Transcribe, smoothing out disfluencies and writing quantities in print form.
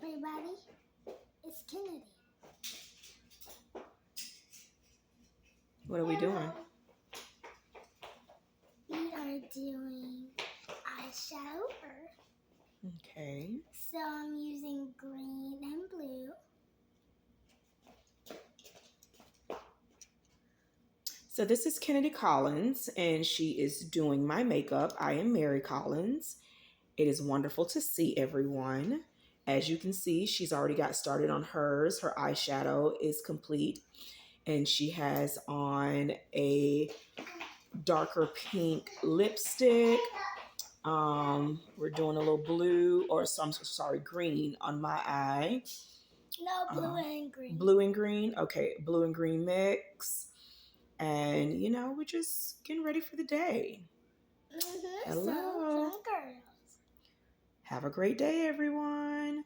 everybody. It's Kennedy. What are we doing? We are doing eyeshadow. Okay. So I'm using green and blue. So this is Kennedy Collins, and she is doing my makeup. I am Mary Collins. It is wonderful to see everyone. As you can see, she's already got started on hers. Her eyeshadow is complete, and she has on a darker pink lipstick. We're doing a little blue, or some sorry, green on my eye. No, blue and green. Blue and green. Okay, blue and green mix. And we're just getting ready for the day. Mm-hmm. Hello. So, girls. Have a great day, everyone.